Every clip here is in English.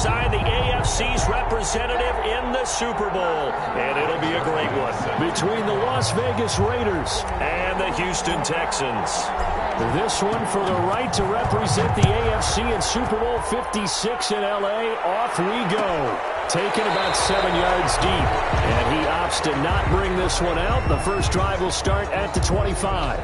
sign the AFC's representative in the Super Bowl. And it'll be a great one between the Las Vegas Raiders and the Houston Texans. This one for the right to represent the AFC in Super Bowl 56 in L.A. Off we go. Taken about 7 yards deep. And he opts to not bring this one out. The first drive will start at the 25.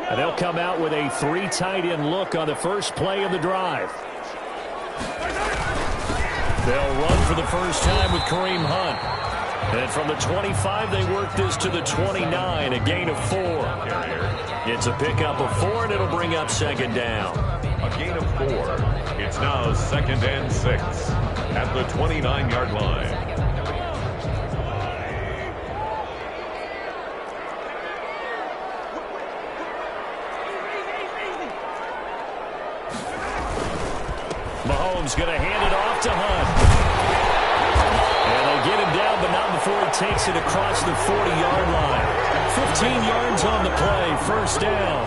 And they'll come out with a 3 tight end look on the first play of the drive. They'll run for the first time with Kareem Hunt. And from the 25, they work this to the 29, a gain of 4. It's a pickup of 4, and it'll bring up second down. A gain of 4. It's now 2nd and 6 at the 29-yard line. Mahomes going to hand it off to Hunt. And they'll get him down, but not before he takes it across the 40-yard line. 15 yards on the play, first down.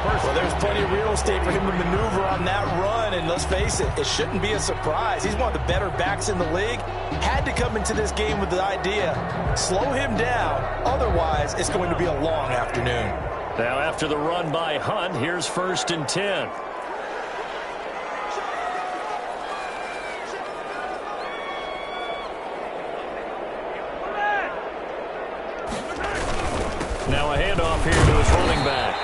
Well, there's plenty of real estate for him to maneuver on that run, and let's face it, it shouldn't be a surprise. He's one of the better backs in the league. Had to come into this game with the idea, slow him down, otherwise it's going to be a long afternoon. Now after the run by Hunt, here's 1st and 10. Now a handoff here to his running back.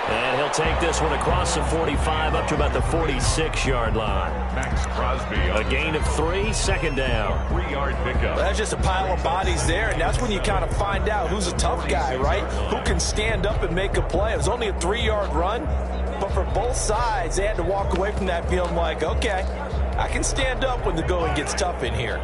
And he'll take this one across the 45 up to about the 46-yard line. Max Crosby. A gain of 3, second down. 3-yard pickup. Well, that's just a pile of bodies there, and that's when you kind of find out who's a tough guy, right? Who can stand up and make a play. It was only a 3-yard run, but for both sides, they had to walk away from that feeling like, okay, I can stand up when the going gets tough in here.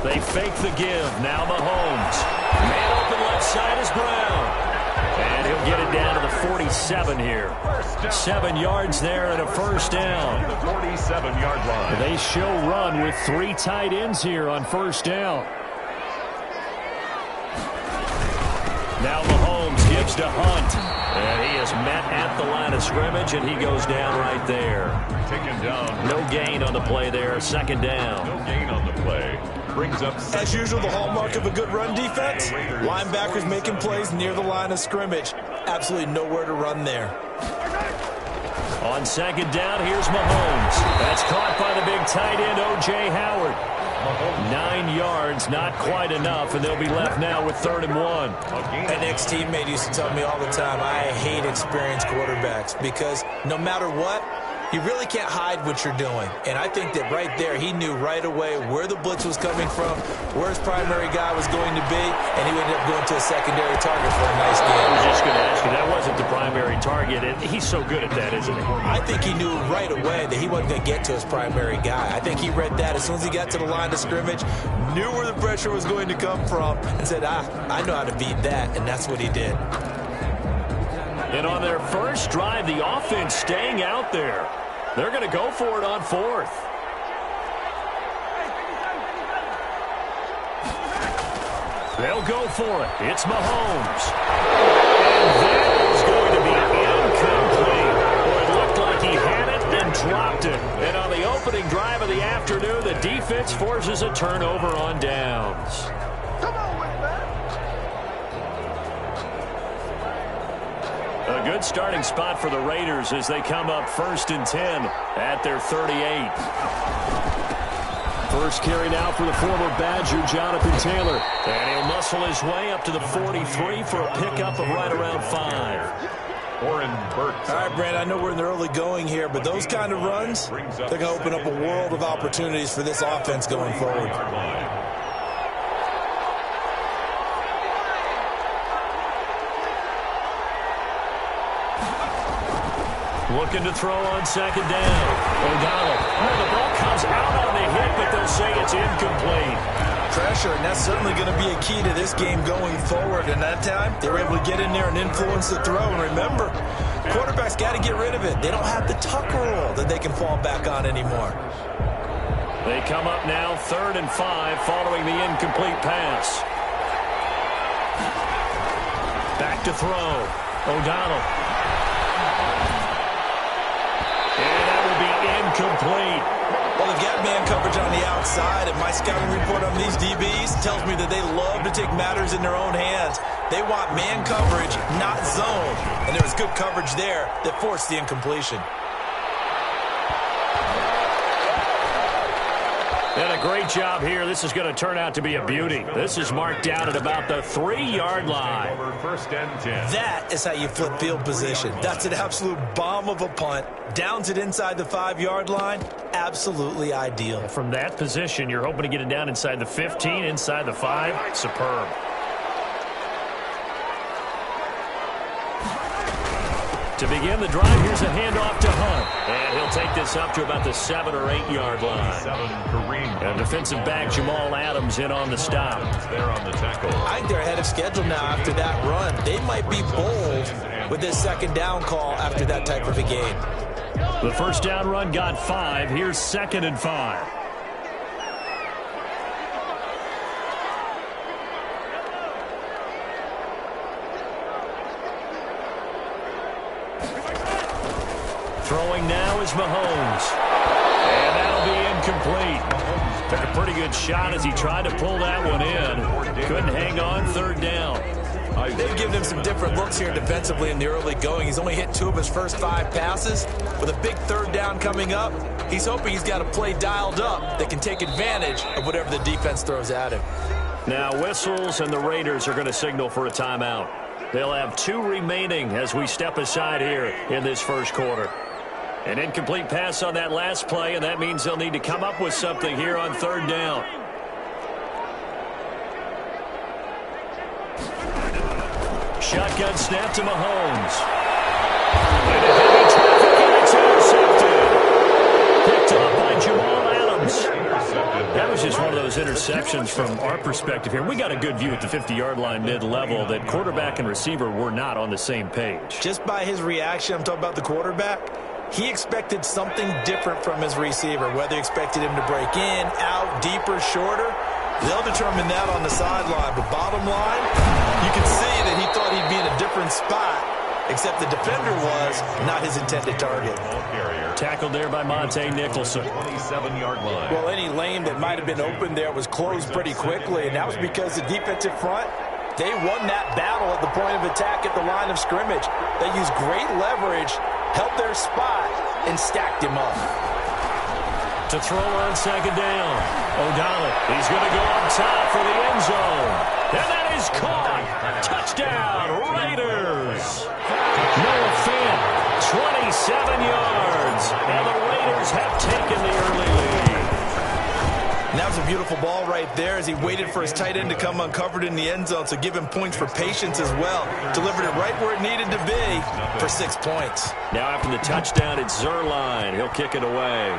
They fake the give. Now Mahomes. Man open left side is Brown. And he'll get it down to the 47 here. 7 yards there and a first down. The 47-yard line. They show run with 3 tight ends here on first down. Now Mahomes gives to Hunt. And he is met at the line of scrimmage, and he goes down right there. Taken down. No gain on the play there. Second down. No gain on the play. Brings up. As usual, the hallmark of a good run defense, linebackers making plays near the line of scrimmage. Absolutely nowhere to run there. On second down, here's Mahomes. That's caught by the big tight end, O.J. Howard. 9 yards, not quite enough, and they'll be left now with 3rd and 1. An ex-teammate used to tell me all the time, I hate experienced quarterbacks because no matter what, you really can't hide what you're doing. And I think that right there, he knew right away where the blitz was coming from, where his primary guy was going to be, and he ended up going to a secondary target for a nice game. I was just going to ask you, that wasn't the primary target, and he's so good at that, isn't he? I think he knew right away that he wasn't going to get to his primary guy. I think he read that as soon as he got to the line of scrimmage, knew where the pressure was going to come from, and said, I know how to beat that, and that's what he did. And on their first drive, the offense staying out there. They're going to go for it on 4th. They'll go for it. It's Mahomes. And that is going to be incomplete. Boy, it looked like he had it and dropped it. And on the opening drive of the afternoon, the defense forces a turnover on downs. A good starting spot for the Raiders as they come up 1st and 10 at their 38. First carry now for the former Badger, Jonathan Taylor. And he'll muscle his way up to the 43 for a pickup of right around 5. Oren Burks. All right, Brand, I know we're in the early going here, but those kind of runs, they're going to open up a world of opportunities for this offense going forward. Looking to throw on second down. O'Donnell. Oh, the ball comes out on the hit, but they'll say it's incomplete. Pressure, and that's certainly going to be a key to this game going forward. And that time, they were able to get in there and influence the throw. And remember, quarterbacks got to get rid of it. They don't have the tuck rule that they can fall back on anymore. They come up now 3rd and 5 following the incomplete pass. Back to throw. O'Donnell. And that will be incomplete. Well, they've got man coverage on the outside, and my scouting report on these DBs tells me that they love to take matters in their own hands. They want man coverage, not zone. And there was good coverage there that forced the incompletion. And a great job here. This is going to turn out to be a beauty. This is marked out at about the 3-yard line. First and 10. That is how you flip field position. That's an absolute bomb of a punt. Downs it inside the 5-yard line. Absolutely ideal. From that position, you're hoping to get it down inside the 15, inside the 5. Superb. To begin the drive, here's a handoff to Hunt. And he'll take this up to about the 7 or 8-yard line. And defensive back Jamal Adams in on the stop. There on the tackle. I think they're ahead of schedule now after that run. They might be bold with this second down call after that type of a game. The first down run got 5. Here's 2nd and 5. Throwing now is Mahomes. And that'll be incomplete. Took a pretty good shot as he tried to pull that one in. Couldn't hang on 3rd down. They've given him some different looks here defensively in the early going. He's only hit 2 of his first 5 passes. With a big 3rd down coming up, he's hoping he's got a play dialed up that can take advantage of whatever the defense throws at him. Now whistles and the Raiders are going to signal for a timeout. They'll have 2 remaining as we step aside here in this first quarter. An incomplete pass on that last play, and that means they'll need to come up with something here on 3rd down. Shotgun snap to Mahomes. And a heavy traffic, and it's intercepted. Picked up by Jamal Adams. That was just one of those interceptions from our perspective here. We got a good view at the 50-yard line mid-level that quarterback and receiver were not on the same page. Just by his reaction, I'm talking about the quarterback, he expected something different from his receiver, whether he expected him to break in, out, deeper, shorter. They'll determine that on the sideline. But bottom line, you can see that he thought he'd be in a different spot, except the defender was not his intended target. Tackled there by Monte Nicholson. 27-yard line. Well, any lane that might have been open there was closed pretty quickly, and that was because the defensive front, they won that battle at the point of attack at the line of scrimmage. They used great leverage, held their spot, and stacked him up. To throw on second down. O'Donnell, he's going to go up top for the end zone. And that is caught. Touchdown, Raiders. Noah Fant, 27 yards. And the Raiders have taken the early lead. And that was a beautiful ball right there as he waited for his tight end to come uncovered in the end zone. So give him points for patience as well. Delivered it right where it needed to be for 6 points. Now after the touchdown, it's Zerline. He'll kick it away.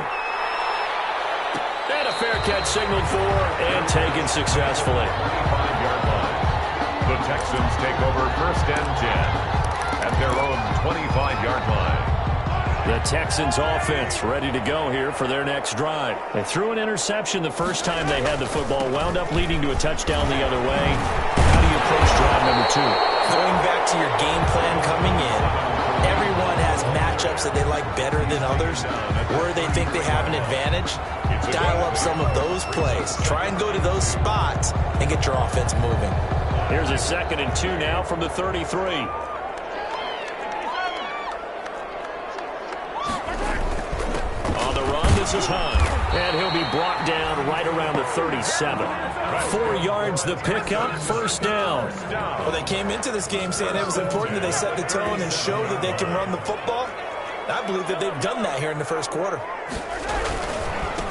And a fair catch signaled for and taken successfully. 5-yard line. The Texans take over 1st and 10 at their own 25-yard line. The Texans offense ready to go here for their next drive. They threw an interception the first time they had the football, wound up leading to a touchdown the other way. How do you approach drive number 2? Going back to your game plan coming in, everyone has matchups that they like better than others, where they think they have an advantage. Dial up some of those plays. Try and go to those spots and get your offense moving. Here's a 2nd and 2 now from the 33. On the run, this is Hunt. And he'll be brought down right around the 37. 4 yards the pickup, 1st down. Well, they came into this game saying it was important that they set the tone and show that they can run the football. I believe that they've done that here in the first quarter.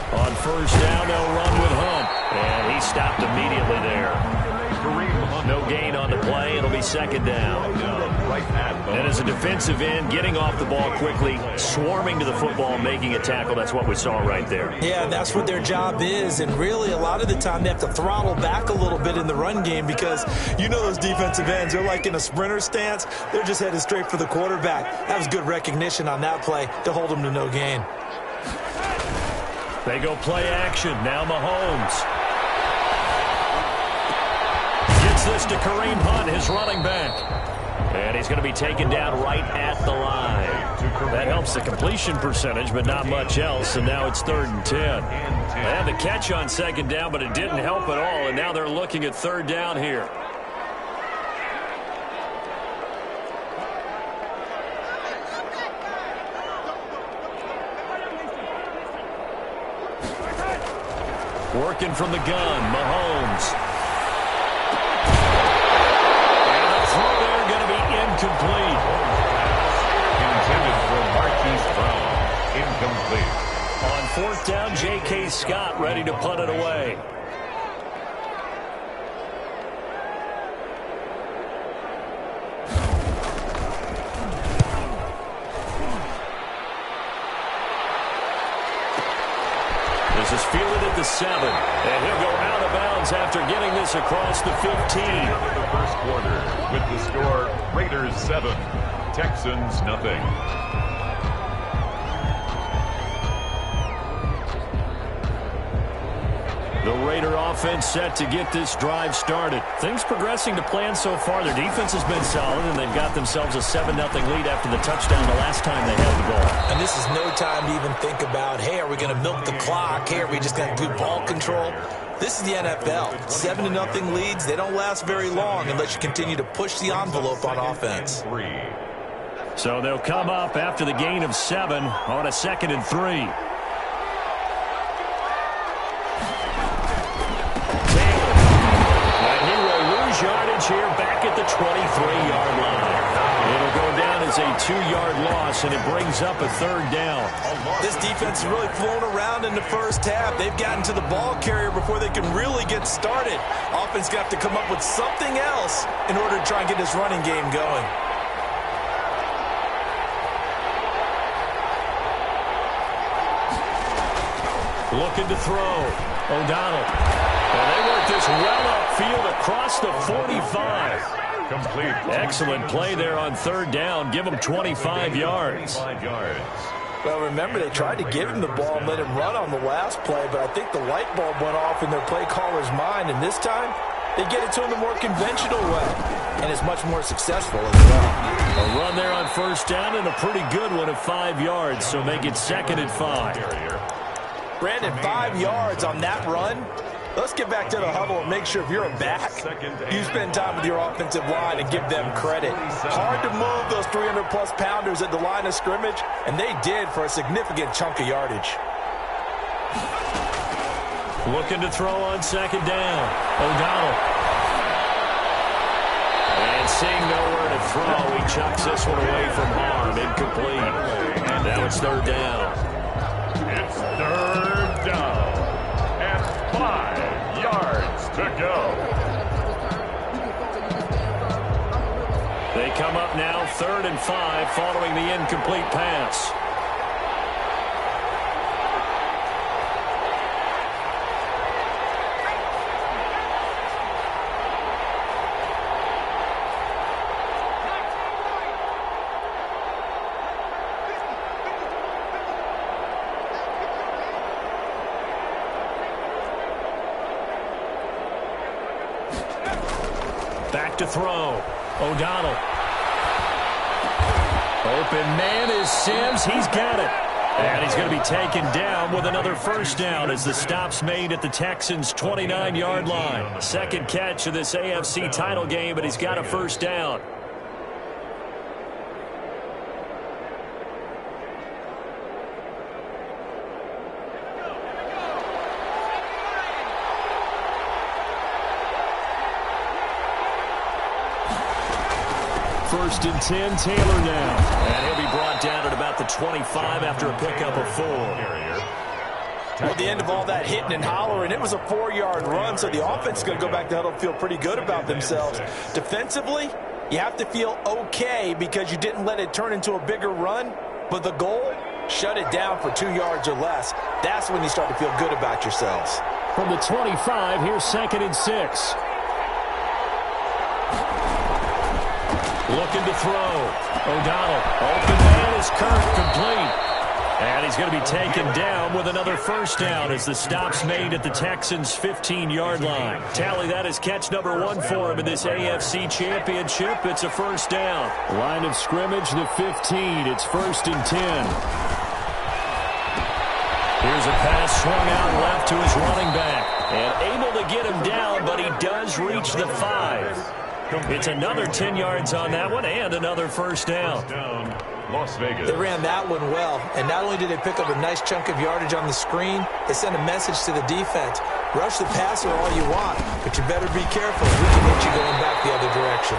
On 1st down, they'll run with Hunt. And he stopped immediately there. No gain on the play. It'll be second down. And as a defensive end, getting off the ball quickly, swarming to the football, making a tackle, that's what we saw right there. Yeah, that's what their job is. And really, a lot of the time, they have to throttle back a little bit in the run game because you know those defensive ends, they're like in a sprinter stance. They're just headed straight for the quarterback. That was good recognition on that play to hold them to no gain. They go play action. Now Mahomes gets this to Kareem Hunt, his running back. And he's going to be taken down right at the line. That helps the completion percentage, but not much else. And now it's 3rd and 10. They had the catch on second down, but it didn't help at all. And now they're looking at 3rd down here. Working from the gun, Mahomes. And the throw there going to be incomplete. Intended for Marquise Brown. Incomplete. On 4th down, J.K. Scott ready to punt it away. This is fielded at the 7, and he'll go out of bounds after getting this across the 15. The first quarter with the score Raiders 7, Texans nothing. The Raider offense set to get this drive started. Things progressing to plan so far. Their defense has been solid, and they've got themselves a 7-0 lead after the touchdown the last time they had the ball. And this is no time to even think about, hey, are we going to milk the clock? Hey, are we just going to do ball control? This is the NFL. 7-0 leads, they don't last very long unless you continue to push the envelope on offense. So they'll come up after the gain of 7 on a 2nd and 3. Yardage here back at the 23-yard line. It'll go down as a 2-yard loss, and it brings up a 3rd down. This defense has really flown around in the first half. They've gotten to the ball carrier before they can really get started. Offense got to come up with something else in order to try and get this running game going. Looking to throw. O'Donnell. And they work this well upfield across the 45. Complete. Excellent play there on 3rd down. Give them 25 yards. Well, remember, they tried to give him the ball and let him run on the last play, but I think the light bulb went off in their play caller's mind, and this time they get it to him the more conventional way, and it's much more successful as well. A run there on 1st down and a pretty good one of 5 yards, so make it 2nd and 5. Brandon, 5 yards on that run. Let's get back to the huddle and make sure if you're a back, you spend time with your offensive line and give them credit. Hard to move those 300-plus pounders at the line of scrimmage, and they did for a significant chunk of yardage. Looking to throw on 2nd down. O'Donnell. And seeing nowhere to throw, he chucks this one away from harm. Incomplete. And now it's 3rd down. It's 3rd down. And 5 yards to go. They come up now 3rd and 5 following the incomplete pass. Back to throw. O'Donnell. Open man is Sims. He's got it. And he's going to be taken down with another 1st down as the stop's made at the Texans' 29-yard line. 2nd catch of this AFC title game, but he's got a 1st down. First and 10, Taylor now. And he'll be brought down at about the 25 after a pickup of 4. Well, at the end of all that hitting and hollering, it was a 4-yard run, so the offense is going to go back to huddle and feel pretty good about themselves. Defensively, you have to feel okay because you didn't let it turn into a bigger run, but the goal, shut it down for 2 yards or less. That's when you start to feel good about yourselves. From the 25, here's 2nd and 6. Looking to throw. O'Donnell. Open man is Kirk, complete. And he's going to be taken down with another first down as the stop's made at the Texans' 15-yard line. Tally, that is catch number 1 for him in this AFC Championship. It's a first down. Line of scrimmage, the 15. It's 1st and 10. Here's a pass swung out left to his running back. And able to get him down, but he does reach the 5. It's another 10 yards on that one and another first down. Las Vegas. They ran that one well, and not only did they pick up a nice chunk of yardage on the screen, they sent a message to the defense. Rush the passer all you want, but you better be careful. We can hit you going back the other direction.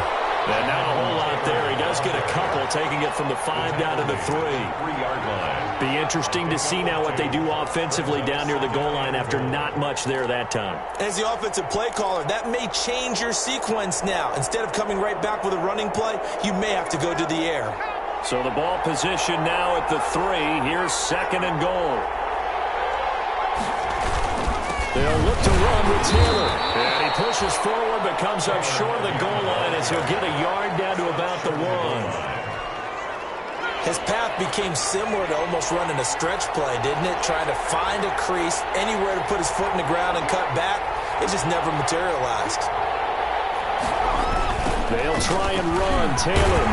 And not a whole lot there. He does get a couple, taking it from the 5 down to the 3. 3-yard line. Be interesting to see now what they do offensively down near the goal line after not much there that time. As the offensive play caller, that may change your sequence now. Instead of coming right back with a running play, you may have to go to the air. So the ball position now at the 3. Here's 2nd and goal. They'll look to run with Taylor. And he pushes forward but comes up short of the goal line as he'll get a yard down to about the 1. His path became similar to almost running a stretch play, didn't it? Trying to find a crease, anywhere to put his foot in the ground and cut back. It just never materialized. They'll try and run. Taylor.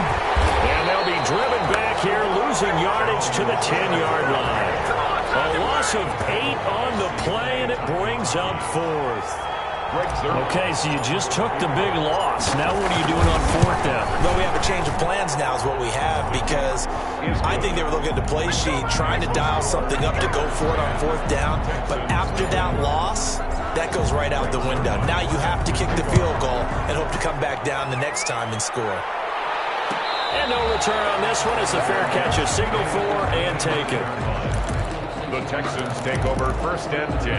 And they'll be driven back here, losing yardage to the 10-yard line. A loss of 8 on the play, and it brings up 4th. Okay, so you just took the big loss. Now what are you doing on 4th down? Well, we have a change of plans now is what we have, because I think they were looking at the play sheet, trying to dial something up to go for it on 4th down. But after that loss, that goes right out the window. Now you have to kick the field goal and hope to come back down the next time and score. And no return on this one. It's a fair catch, a signal for, and taken. The Texans take over 1st and 10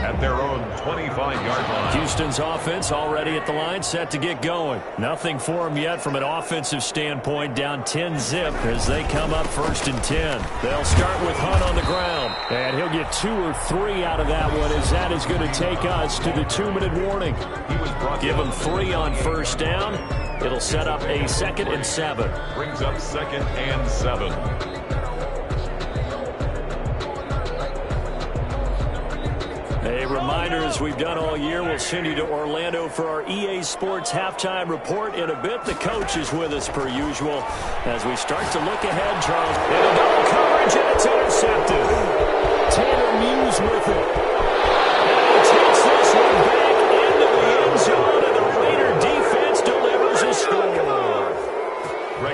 at their own 25-yard line. Houston's offense already at the line, set to get going. Nothing for them yet from an offensive standpoint, down 10-zip as they come up 1st and 10. They'll start with Hunt on the ground, and he'll get 2 or 3 out of that one as that is going to take us to the 2-minute warning. Give them 3 on 1st down. It'll set up a 2nd and 7. Brings up 2nd and 7. A reminder, as we've done all year, we'll send you to Orlando for our EA Sports halftime report in a bit. The coach is with us per usual as we start to look ahead. Charles, in a double coverage, and it's intercepted. Tanner Muse with it. And he takes this one back into the end zone, and the Raider defense delivers a score.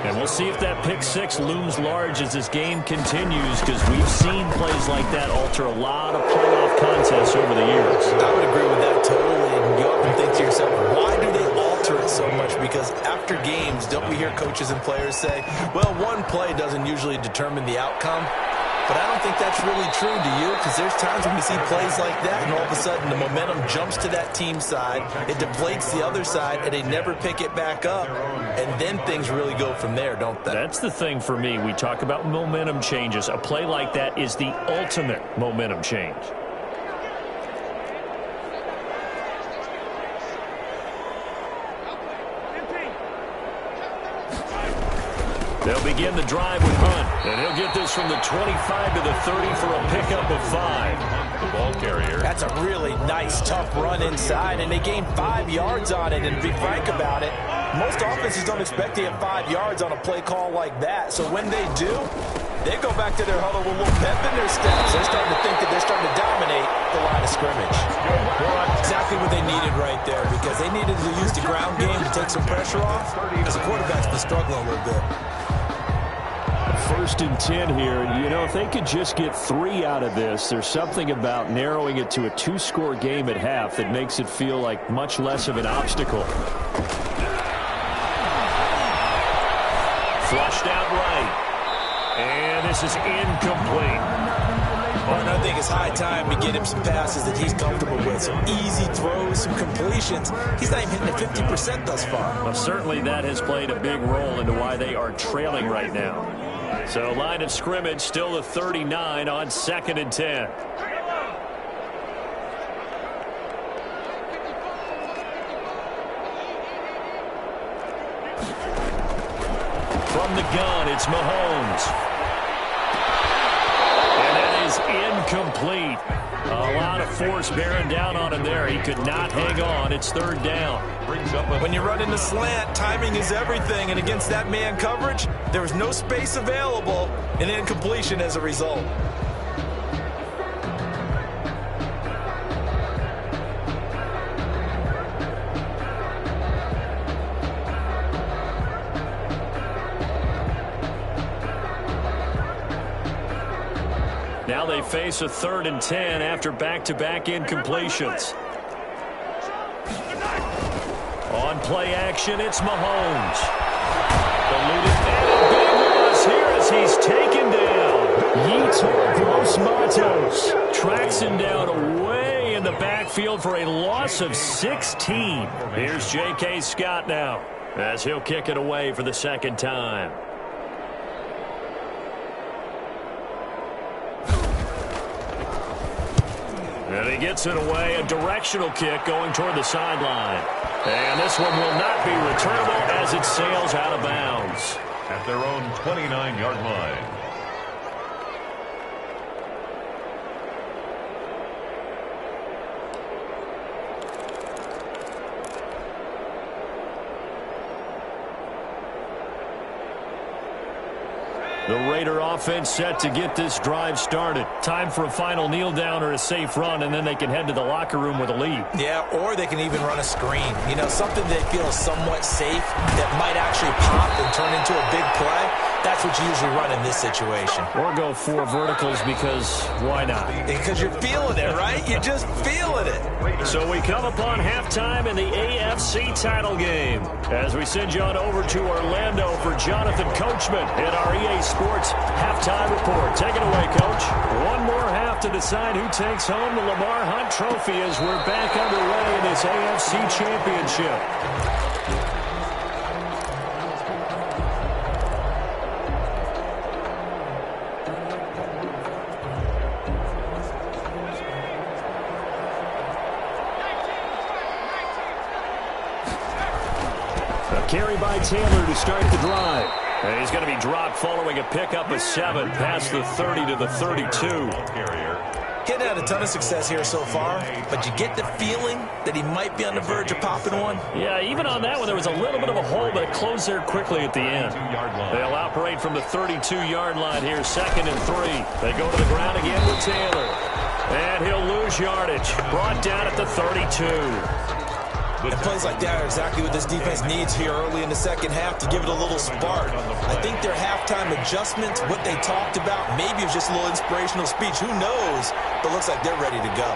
And we'll see if that pick 6 looms large as this game continues, because we've seen plays like that alter a lot of playoff contests over the years. I would agree with that totally. And you often think to yourself, why do they alter it so much? Because after games, don't we hear coaches and players say, well, one play doesn't usually determine the outcome? But I don't think that's really true, do you? Because there's times when we see plays like that, and all of a sudden the momentum jumps to that team side, it deflates the other side, and they never pick it back up. And then things really go from there, don't they? That's the thing for me. We talk about momentum changes. A play like that is the ultimate momentum change. They'll begin the drive with Hunt, and he'll get this from the 25 to the 30 for a pickup of 5. The ball carrier. That's a really nice, tough run inside, and they gained 5 yards on it. And to be frank about it, most offenses don't expect to get 5 yards on a play call like that. So when they do, they go back to their huddle with a little pep in their steps. They're starting to think that they're starting to dominate the line of scrimmage. Well, exactly what they needed right there, because they needed to use the ground game to take some pressure off, because the quarterback's been struggling a little bit. 1st and 10 here. You know, if they could just get 3 out of this, there's something about narrowing it to a 2-score game at half that makes it feel like much less of an obstacle. Flushed out right. And this is incomplete. And I think it's high time to get him some passes that he's comfortable with. Some easy throws, some completions. He's not even hitting at 50% thus far. Well, certainly that has played a big role into why they are trailing right now. So line of scrimmage still the 39 on 2nd and 10. From the gun, it's Mahomes. And that is incomplete. A lot of force bearing down on him there. He could not hang on. It's 3rd down. When you run in the slant, timing is everything. And against that man coverage, there was no space available, and incompletion as a result. Now they face a 3rd and 10 after back-to-back incompletions. On play action, it's Mahomes. Eluded and a big loss here as he's taken down. Yetur Gross-Matos tracks him down away in the backfield for a loss of 16. Here's J.K. Scott now as he'll kick it away for the 2nd time. And he gets it away, a directional kick going toward the sideline. And this one will not be returnable as it sails out of bounds. At their own 29-yard line. The Raider offense set to get this drive started. Time for a final kneel down or a safe run, and then they can head to the locker room with a lead. Yeah, or they can even run a screen. You know, something they feel somewhat safe that might actually pop and turn into a big play. That's what you usually run in this situation. Or go 4 verticals because why not? Because you're feeling it, right? You're just feeling it. So we come upon halftime in the AFC title game as we send you on over to Orlando for Jonathan Coachman in our EA Sports halftime report. Take it away, Coach. One more half to decide who takes home the Lamar Hunt Trophy as we're back underway in this AFC Championship. Carry by Taylor to start the drive. And he's going to be dropped following a pickup of 7 past the 30 to the 32. Getting had a ton of success here so far, but you get the feeling that he might be on the verge of popping one. Yeah, even on that one, there was a little bit of a hole, but it closed there quickly at the end. They'll operate from the 32-yard line here, 2nd and 3. They go to the ground again with Taylor. And he'll lose yardage. Brought down at the 32. And plays like that are exactly what this defense needs here early in the second half to give it a little spark. I think their halftime adjustments, what they talked about, maybe it was just a little inspirational speech. Who knows? But looks like they're ready to go.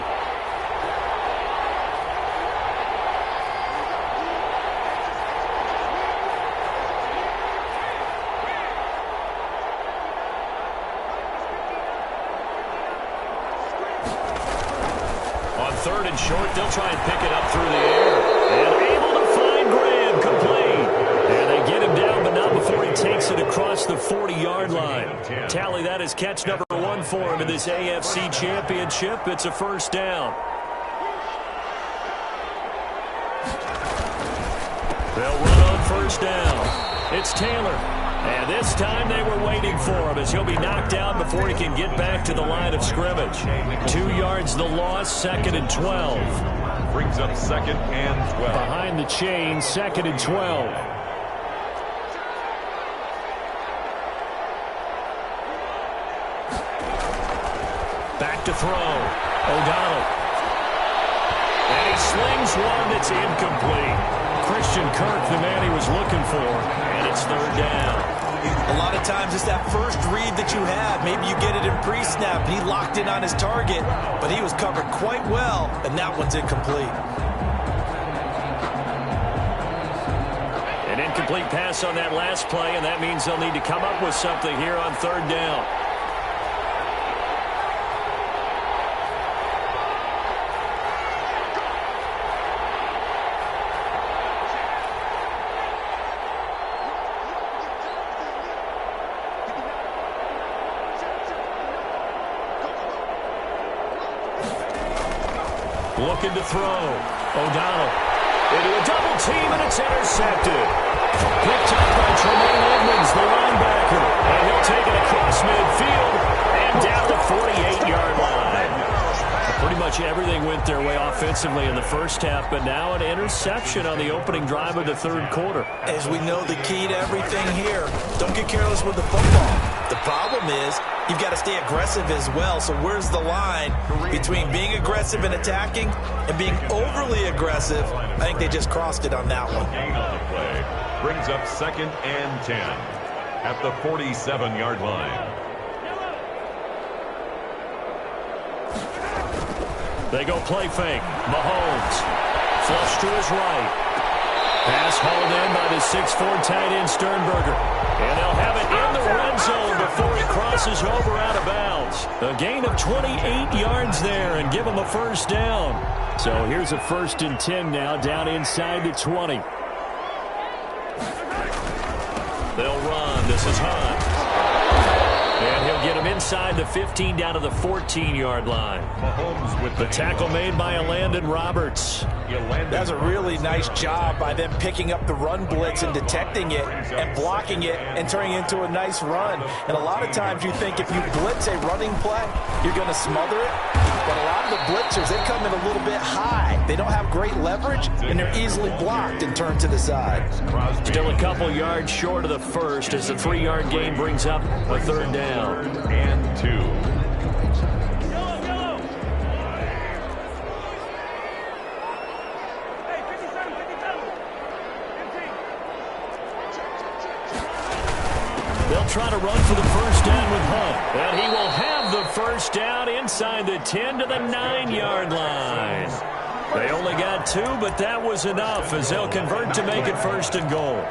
On 3rd and short, they'll try and pick it up through the air. And able to find Graham, complete. And they get him down, but not before he takes it across the 40-yard line. Tally, that is catch number 1 for him in this AFC Championship. It's a 1st down. They'll run on 1st down. It's Taylor. And this time they were waiting for him as he'll be knocked down before he can get back to the line of scrimmage. 2 yards the loss, 2nd and 12. Brings up 2nd and 12. Behind the chain, 2nd and 12. Back to throw. O'Donnell. And he slings one that's incomplete. Christian Kirk, the man he was looking for, and it's 3rd down. A lot of times it's that first read that you have. Maybe you get it in pre-snap, and he locked in on his target, but he was covered quite well, and that one's incomplete. An incomplete pass on that last play, and that means they'll need to come up with something here on 3rd down. Looking to throw. O'Donnell into a double team, and it's intercepted. Picked up by Tremaine Edmonds, the linebacker. And he'll take it across midfield and down to the 48-yard line. Pretty much everything went their way offensively in the first half, but now an interception on the opening drive of the third quarter. As we know, the key to everything here, don't get careless with the football. The problem is you've got to stay aggressive as well. So where's the line between being aggressive and attacking and being overly aggressive? I think they just crossed it on that one. Gain on the play brings up 2nd and 10 at the 47-yard line. They go play fake. Mahomes. Flush to his right. Pass hauled in by the 6'4" tight end Sternberger. And they'll have it in the red zone before he crosses over out of bounds. A gain of 28 yards there and give him a first down. So here's a 1st and 10 now down inside the 20. They'll run. This is Hunt. And he'll get him inside the 15 down to the 14-yard line. Mahomes with the tackle made by Landon Roberts. That's a really nice job by them picking up the run blitz and detecting it and blocking it and turning it into a nice run. And a lot of times you think if you blitz a running play, you're going to smother it. But a lot of the blitzers, they come in a little bit high. They don't have great leverage, and they're easily blocked and turned to the side. Still a couple yards short of the first as the 3-yard gain brings up a 3rd down. And 2. They'll try to run for the first down with Hunt. And he will have the first down inside the 10 to the 9-yard line. They only got 2, but that was enough as they'll convert to make it 1st and goal.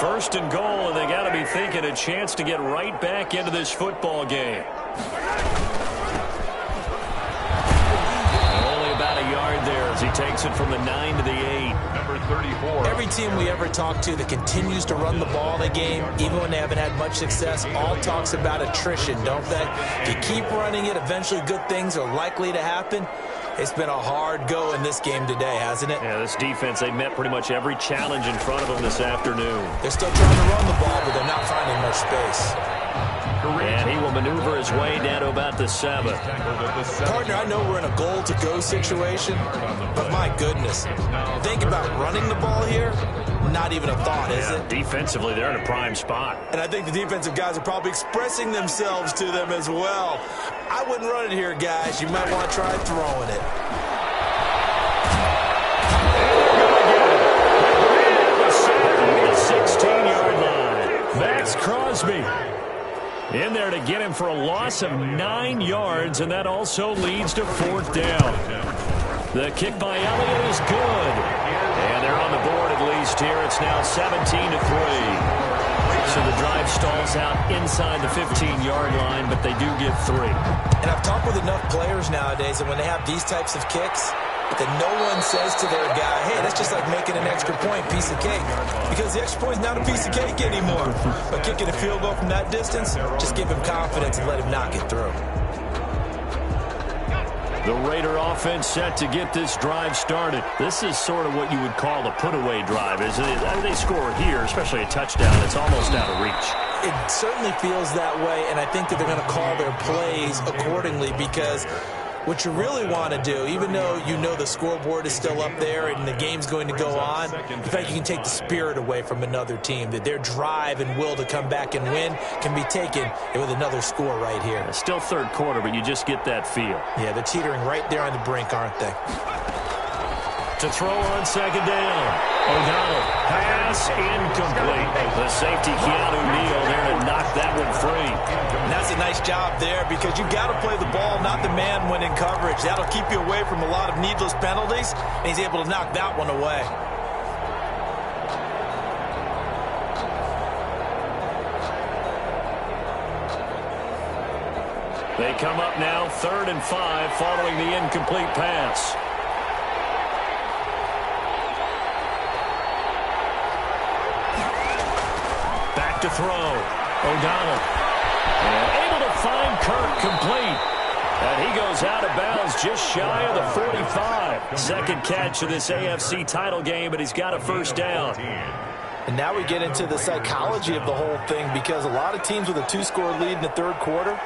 1st and goal, and they got to be thinking a chance to get right back into this football game. Only about a yard there as he takes it from the 9 to the 8. Number 34. Every team we ever talk to that continues to run the ball in a game, even when they haven't had much success, all talks about attrition, don't they? If you keep running it, eventually good things are likely to happen. It's been a hard go in this game today, hasn't it? Yeah, this defense, they met pretty much every challenge in front of them this afternoon. They're still trying to run the ball, but they're not finding much space. And he will maneuver his way down to about the 7. Partner, I know we're in a goal-to-go situation, but my goodness, think about running the ball here. Not even a thought, is it? Defensively, they're in a prime spot. And I think the defensive guys are probably expressing themselves to them as well. I wouldn't run it here, guys. You might want to try throwing it. The 16-yard line. Max Crosby in there to get him for a loss of 9 yards, and that also leads to 4th down. The kick by Elliott is good. And they're on the board at least here. It's now 17-3. So the drive stalls out inside the 15-yard line, but they do get 3. And I've talked with enough players nowadays that when they have these types of kicks, that no one says to their guy, hey, that's just like making an extra point, piece of cake. Because the extra point is not a piece of cake anymore. But kicking a field goal from that distance, just give him confidence and let him knock it through. The Raider offense set to get this drive started. This is sort of what you would call a put-away drive, isn't it? I mean, they score here, especially a touchdown. It's almost out of reach. It certainly feels that way, and I think that they're going to call their plays accordingly because what you really want to do, even though you know the scoreboard is still up there and the game's going to go on, in fact, you can take the spirit away from another team, that their drive and will to come back and win can be taken with another score right here. It's still 3rd quarter, but you just get that feel. Yeah, they're teetering right there on the brink, aren't they? To throw on 2nd down. O'Donnell, pass incomplete. The safety, Keanu Neal, there to knock that one free. And that's a nice job there because you've got to play the ball, not the man when in coverage. That'll keep you away from a lot of needless penalties, and he's able to knock that one away. They come up now 3rd and 5 following the incomplete pass. To throw. O'Donnell. And able to find Kirk complete. And he goes out of bounds just shy of the 45. Second catch of this AFC title game, and he's got a first down. And now we get into the psychology of the whole thing, because a lot of teams with a 2-score lead in the third quarter,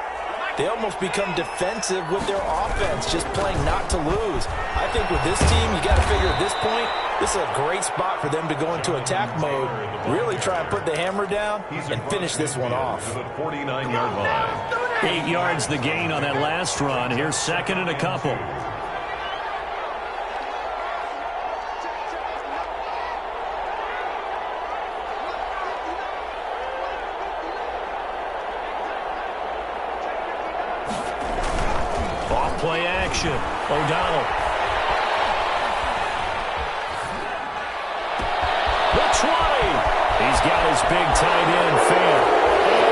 they almost become defensive with their offense, just playing not to lose. I think with this team, you got to figure at this point, this is a great spot for them to go into attack mode, really try and put the hammer down and finish this one off. 49-yard line. 8 yards the gain on that last run. Here's second and a couple. Off-play action. O'Donnell. The 20. He's got his big tight end fan.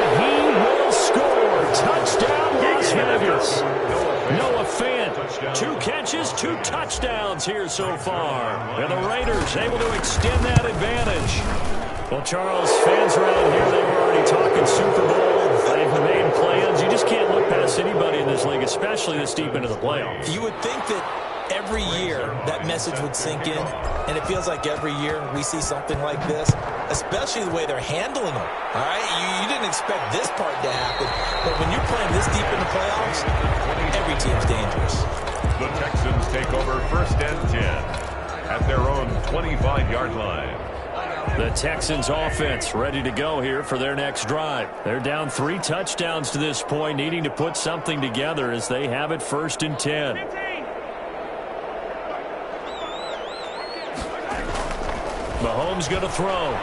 And he will score. Touchdown, Las Vegas. Noah Fant, 2 catches, 2 touchdowns here so far. And the Raiders able to extend that advantage. Well, Charles, fans around here, they were already talking Super Bowl. They've made plans. You just can't look past anybody in this league, especially this deep into the playoffs. You would think that every year that message would sink in, and it feels like every year we see something like this, especially the way they're handling them. All right, you didn't expect this part to happen, but when you're playing this deep in the playoffs, every team's dangerous. The Texans take over first and 10 at their own 25-yard line. The Texans offense ready to go here for their next drive. They're down 3 touchdowns to this point, needing to put something together as they have it first and 10. Mahomes going to throw. A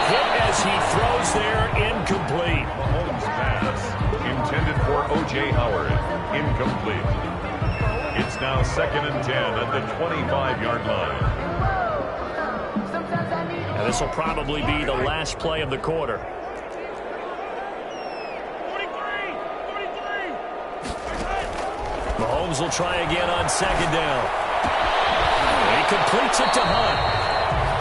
hit as he throws there, incomplete. Mahomes pass intended for O.J. Howard, incomplete. It's now second and 10 at the 25-yard line. And this will probably be the last play of the quarter. Mahomes will try again on second down. And he completes it to Hunt.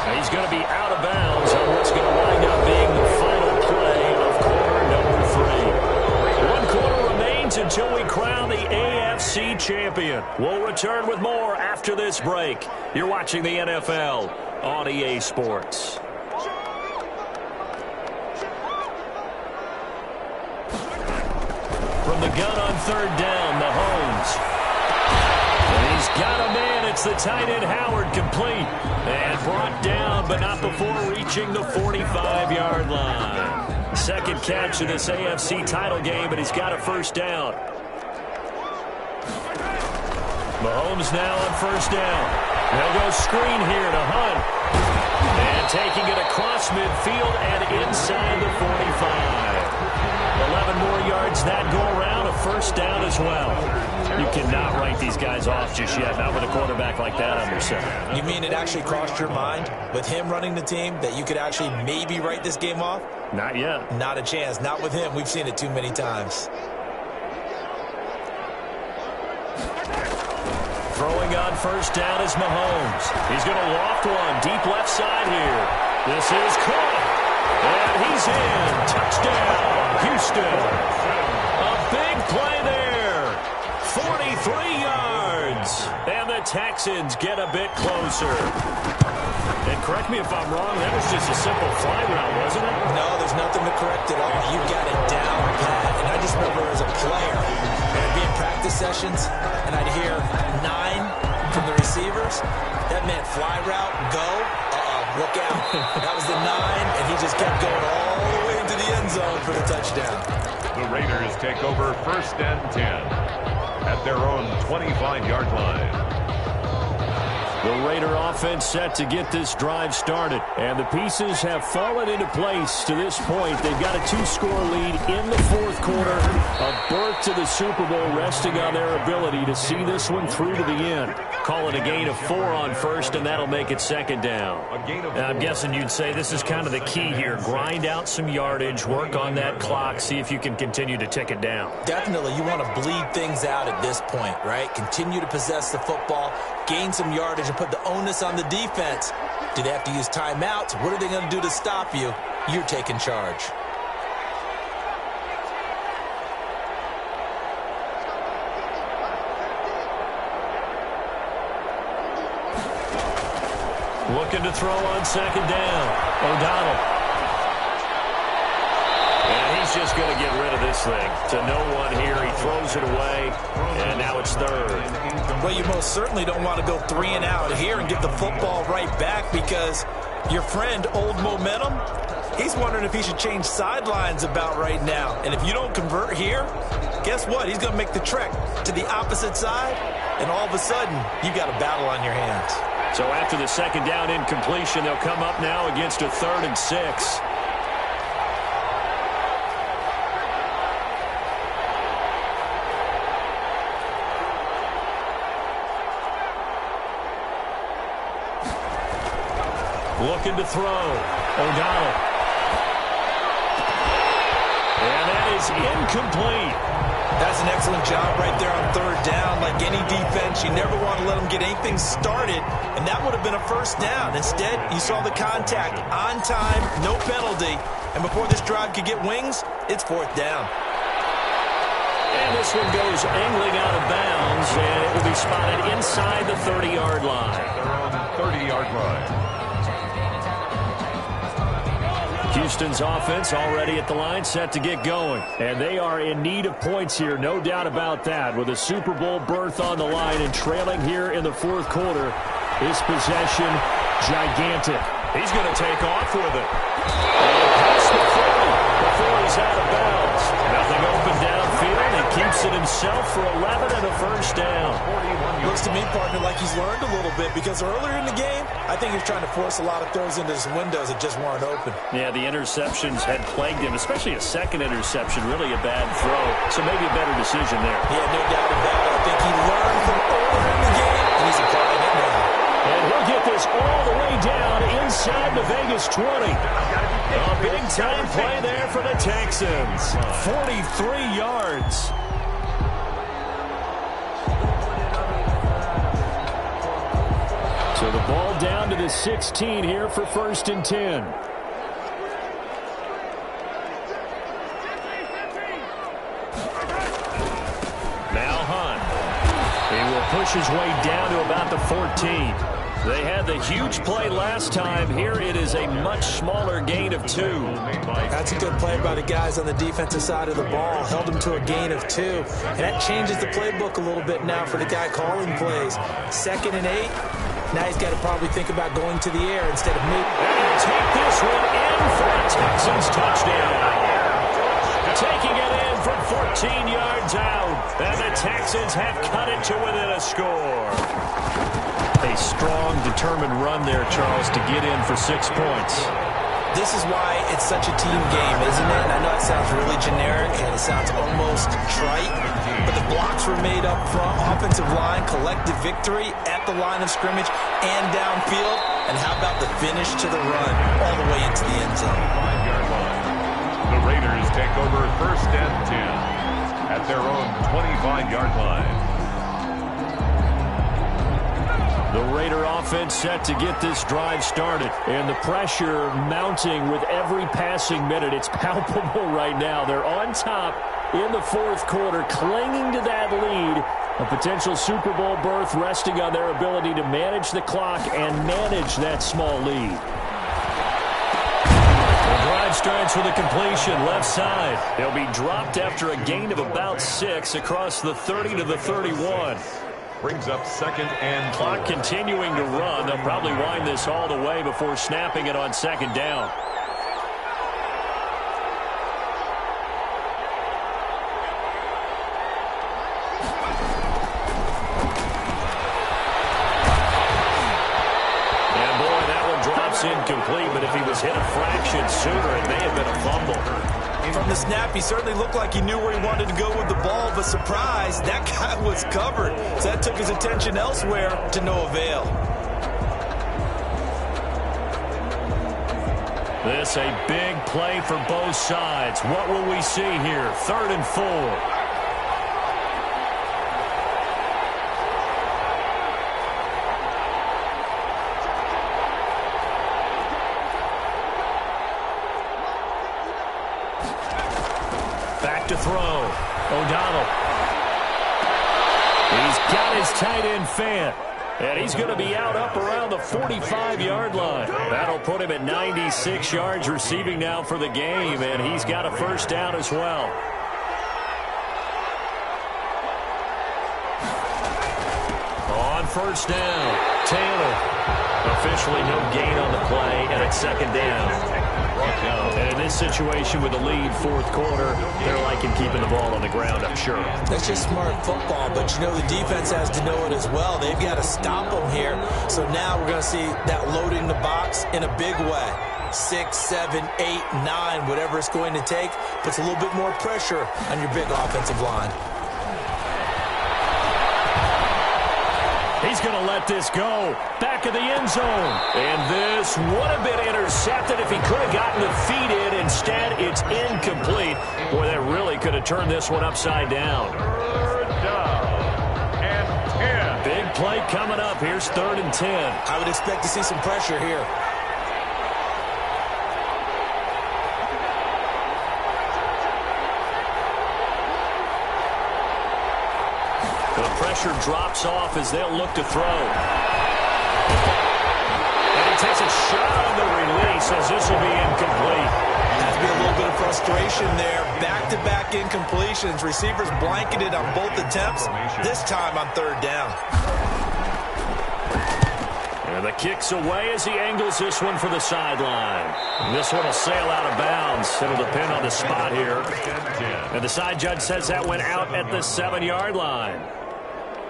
And he's going to be out of bounds on what's going to wind up being the final play of quarter number 3. 1 quarter remains until we crown the AFC champion. We'll return with more after this break. You're watching the NFL on EA Sports. From the gun on third down, Mahomes. And he's got a man. It's the tight end Howard, complete. And brought down, but not before reaching the 45-yard line. Second catch of this AFC title game, but he's got a first down. Mahomes now on first down. They'll go screen here to Hunt. And taking it across midfield and inside the 45. 11 more yards that go around, a first down as well. You cannot write these guys off just yet, not with a quarterback like that under center. You mean it actually crossed your mind with him running the team that you could actually maybe write this game off? Not yet. Not a chance. Not with him. We've seen it too many times. Throwing on first down is Mahomes. He's going to loft one deep left side here. This is caught. And he's in. Touchdown, Houston. A big play there. 43 yards. And the Texans get a bit closer. And correct me if I'm wrong, that was just a simple fly route, wasn't it? No, there's nothing to correct at all. You got it down, Pat. And I just remember as a player, I'd be in practice sessions, and I'd hear 9 from the receivers. That meant fly route, go. Look out. That was the 9, and he just kept going all the way into the end zone for the touchdown. The Raiders take over first and 10 at their own 25-yard line. The Raider offense set to get this drive started. And the pieces have fallen into place to this point. They've got a 2-score lead in the fourth quarter. A berth to the Super Bowl resting on their ability to see this one through to the end. Call it a gain of 4 on first, and that'll make it second down. And I'm guessing you'd say this is kind of the key here. Grind out some yardage, work on that clock, see if you can continue to tick it down. Definitely. You want to bleed things out at this point, right? Continue to possess the football, gain some yardage, and put the onus on the defense. Do they have to use timeouts? What are they going to do to stop you? You're taking charge. Looking to throw on second down. O'Donnell. And he's just going to get rid of this thing. To no one here. He throws it away. And now it's third. Well, you most certainly don't want to go 3 and out here and give the football right back, because your friend, Old Momentum, he's wondering if he should change sidelines about right now. And if you don't convert here, guess what? He's going to make the trek to the opposite side, and all of a sudden, you've got a battle on your hands. So after the second down incompletion, they'll come up now against a 3rd and 6. Looking to throw. O'Donnell. And that is incomplete. That's an excellent job right there on 3rd down. Like any defense, you never want to let them get anything started, and that would have been a 1st down. Instead, you saw the contact on time, no penalty, and before this drive could get wings, it's 4th down. And this one goes angling out of bounds, and it will be spotted inside the 30-yard line. They're on the 30-yard line. Houston's offense already at the line, set to get going. And they are in need of points here, no doubt about that. With a Super Bowl berth on the line and trailing here in the 4th quarter, his possession gigantic. He's going to take off with it. And past the 40 before he's out of bounds. Nothing open downfield. He keeps it himself for 11 and a 1st down. Looks to me, partner, like he's learned a little bit, because earlier in the game, I think he was trying to force a lot of throws into some windows that just weren't open. Yeah, the interceptions had plagued him, especially a second interception, really a bad throw. So maybe a better decision there. Yeah, no doubt about it. I think he learned from earlier in the game, and he's applying it now. And he'll get this all the way down inside the Vegas 20. A big-time play there for the Texans. 43 yards. So the ball down to the 16 here for 1st and 10. Now Hunt. He will push his way down to about the 14. They had the huge play last time. Here it is a much smaller gain of 2. That's a good play by the guys on the defensive side of the ball. Held them to a gain of 2. And that changes the playbook a little bit now for the guy calling plays. 2nd and 8. Now he's got to probably think about going to the air instead of moving. And take this one in for a Texans touchdown. Taking it in from 14 yards out. And the Texans have cut it to within a score. A strong, determined run there, Charles, to get in for 6 points. This is why it's such a team game, isn't it? And I know it sounds really generic and it sounds almost trite, but the blocks were made up front, offensive line, collective victory at the line of scrimmage and downfield. And how about the finish to the run all the way into the end zone? 5-yard line. The Raiders take over 1st and 10 at their own 25-yard line. The Raider offense set to get this drive started. And the pressure mounting with every passing minute. It's palpable right now. They're on top in the 4th quarter, clinging to that lead. A potential Super Bowl berth resting on their ability to manage the clock and manage that small lead. The drive starts with a completion left side. They'll be dropped after a gain of about 6 across the 30 to the 31. Brings up 2nd and Clock continuing to run. They'll probably wind this all the way before snapping it on 2nd down. And boy, that one drops incomplete, but if he was hit a fraction sooner, it may have been a fumble. From the snap, he certainly looked like he knew where he wanted to go with the ball, but surprise, that guy was covered. So that took his attention elsewhere to no avail. This a big play for both sides. What will we see here? 3rd and 4. Back to throw. O'Donnell. He's got his tight end Fant. And he's going to be out up around the 45-yard line. That'll put him at 96 yards receiving now for the game, and he's got a first down as well. On first down, Taylor. Officially no gain on the play, and it's second down. And in this situation with the lead fourth quarter, they're liking keeping the ball on the ground, I'm sure. That's just smart football, but you know the defense has to know it as well. They've got to stop them here. So now we're going to see that loading the box in a big way. 6, 7, 8, 9, whatever it's going to take, puts a little bit more pressure on your big offensive line. He's going to let this go. Back of the end zone. And this would have been intercepted if he could have gotten the feet in. Instead, it's incomplete. Boy, that really could have turned this one upside down. Third down and 10. Big play coming up. Here's 3rd and 10. I would expect to see some pressure here. The pressure drops off as they'll look to throw. And he takes a shot on the release as this will be incomplete. Has to be a little bit of frustration there. Back-to-back incompletions. Receivers blanketed on both attempts, this time on 3rd down. And the kick's away as he angles this one for the sideline. And this one will sail out of bounds. It'll depend on the spot here. And the side judge says that went out at the 7-yard line.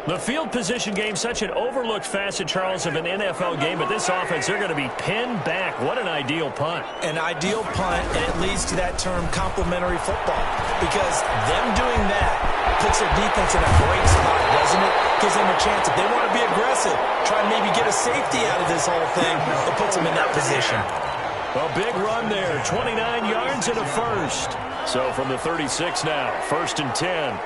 The field position game, such an overlooked facet, Charles, of an NFL game. But this offense, they're going to be pinned back. What an ideal punt. An ideal punt, and it leads to that term complementary football. Because them doing that puts their defense in a great spot, doesn't it? Gives them a chance. If they want to be aggressive, try and maybe get a safety out of this whole thing, it puts them in that position. A big run there, 29 yards and a first. So from the 36 now, 1st and 10.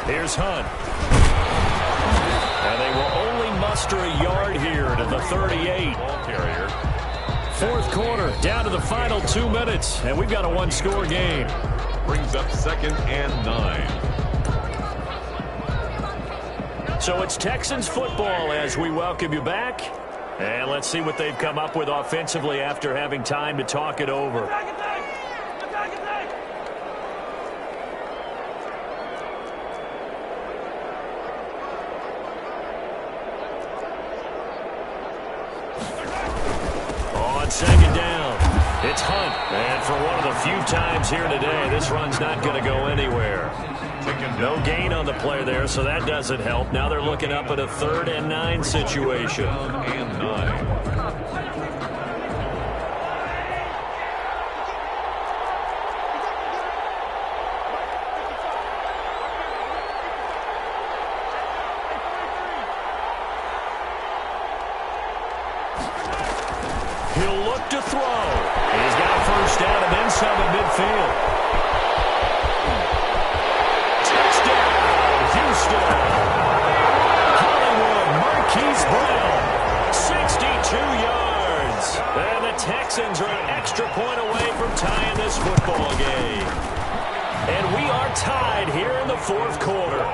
Here's Hunt. And they will only muster a yard here to the 38. Fourth quarter, down to the final 2 minutes, and we've got a one-score game. Brings up 2nd and 9. So it's Texans football as we welcome you back. And let's see what they've come up with offensively after having time to talk it over. On 2nd down, it's Hunt. And for one of the few times here today, this run's not going to go anywhere. No gain on the play there, so that doesn't help. Now they're looking up at a 3rd and 9 situation. And 9. He'll look to throw. He's got a first down and then some at midfield. Houston. Hollywood Marquise Brown, 62 yards. And the Texans are an extra point away from tying this football game. And we are tied here in the 4th quarter.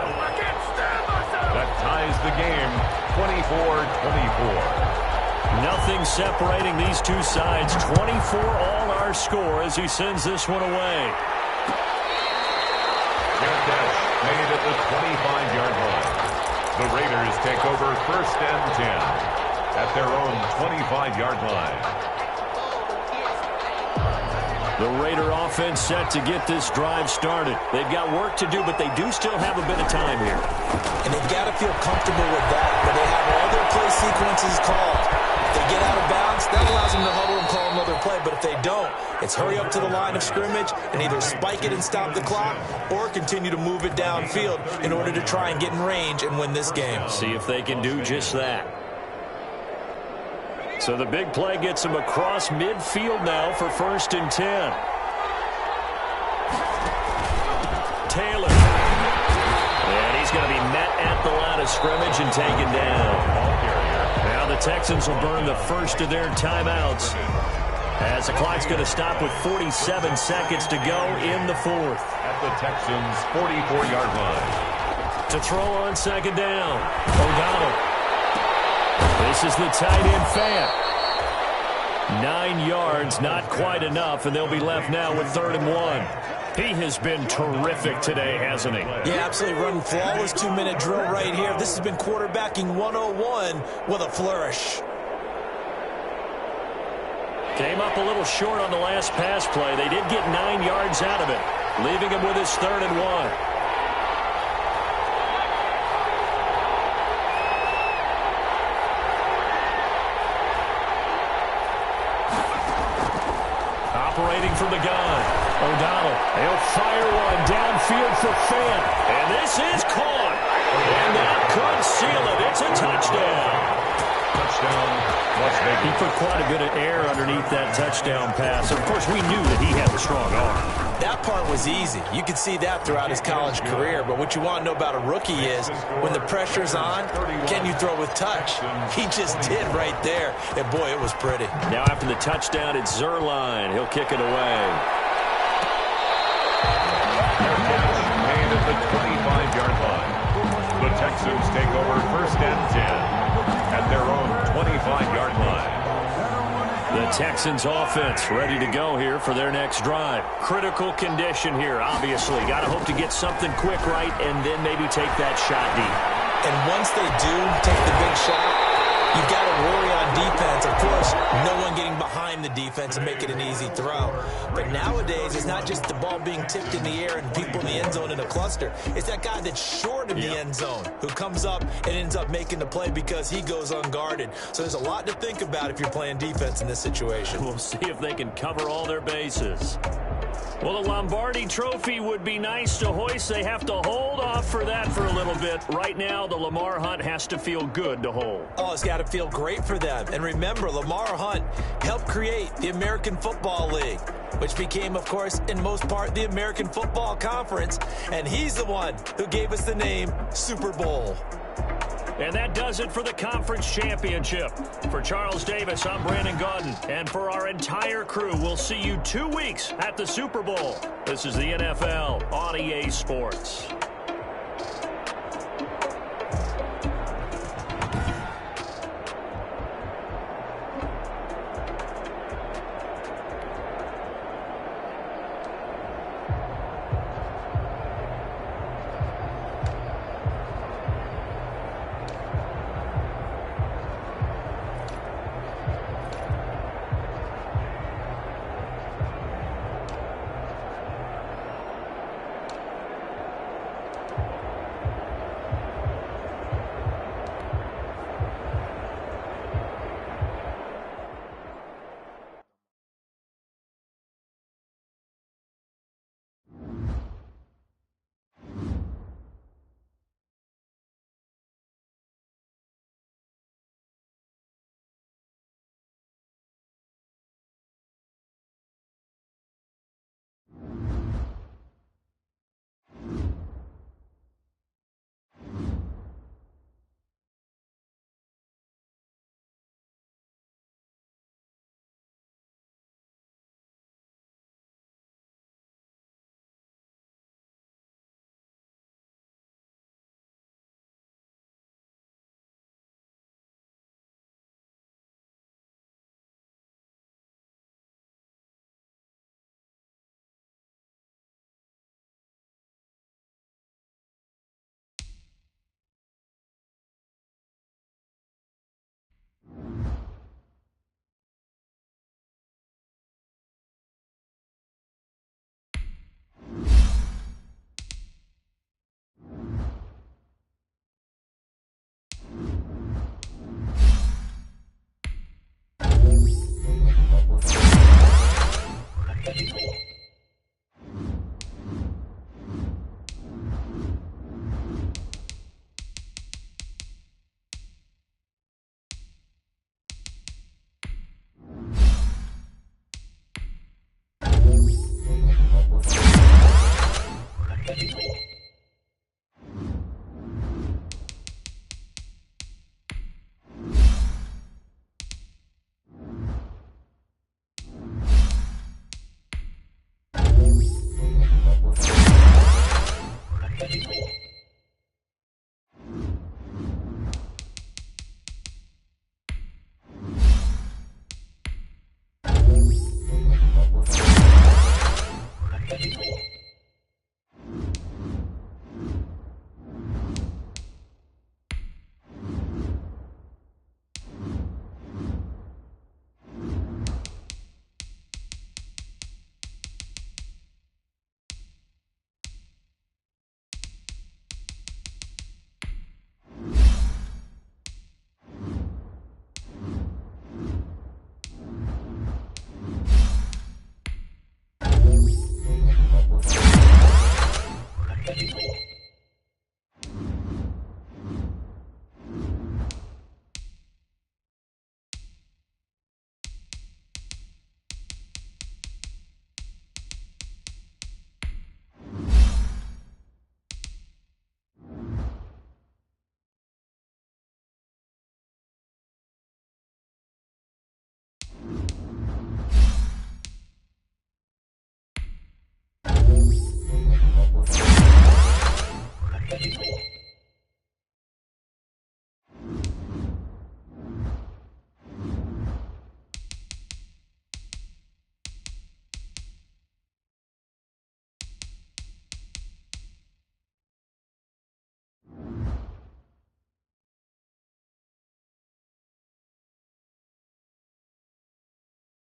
That ties the game, 24-24. Nothing separating these two sides. 24 all our score as he sends this one away. Made at the 25-yard line. The Raiders take over 1st and 10 at their own 25-yard line. The Raider offense set to get this drive started. They've got work to do, but they do still have a bit of time here. And they've got to feel comfortable with that, where they have all their play sequences called. If they get out of bounds, that allows them to huddle and call another play. But if they don't, it's hurry up to the line of scrimmage and either spike it and stop the clock or continue to move it downfield in order to try and get in range and win this game. See if they can do just that. So the big play gets them across midfield now for 1st and 10. Taylor. And he's going to be met at the line of scrimmage and taken down. Now the Texans will burn the first of their timeouts as the clock's going to stop with 47 seconds to go in the 4th. At the Texans' 44-yard line. To throw on second down. O'Donnell. This is the tight end Fant. 9 yards, not quite enough, and they'll be left now with 3rd and 1. He has been terrific today, hasn't he? Yeah, absolutely. Running flawless 2-minute drill right here. This has been quarterbacking 101 with a flourish. Came up a little short on the last pass play. They did get 9 yards out of it, leaving him with his 3rd and 1. Operating from the gun, O'Donnell. He'll fire one downfield for Fant. And this is caught. And that could seal it. It's a touchdown. Touchdown, Las Vegas. He put quite a bit of air underneath that touchdown pass. Of course, we knew that he had a strong arm. That part was easy. You could see that throughout his college career. But what you want to know about a rookie is when the pressure's on, can you throw with touch? He just did right there. And, boy, it was pretty. Now after the touchdown, it's Zerline. He'll kick it away. Made at the 25-yard line. The Texans take over 1st and 10 at their own 25-yard line. The Texans offense ready to go here for their next drive. Critical condition here, obviously. Got to hope to get something quick right and then maybe take that shot deep. And once they do take the big shot, you've got to worry on defense. Of course, no one getting behind the defense and make it an easy throw. But nowadays, it's not just the ball being tipped in the air and people in the end zone in a cluster. It's that guy that's short of the end zone who comes up and ends up making the play because he goes unguarded. So there's a lot to think about if you're playing defense in this situation. We'll see if they can cover all their bases. Well, the Lombardi Trophy would be nice to hoist. They have to hold off for that for a little bit. Right now, the Lamar Hunt has to feel good to hold. Oh, it's got to feel great for them. And remember, Lamar Hunt helped create the American Football League, which became, of course, in most part, the American Football Conference. And he's the one who gave us the name Super Bowl. And that does it for the conference championship. For Charles Davis, I'm Brandon Gaudin. And for our entire crew, we'll see you 2 weeks at the Super Bowl. This is the NFL on EA Sports.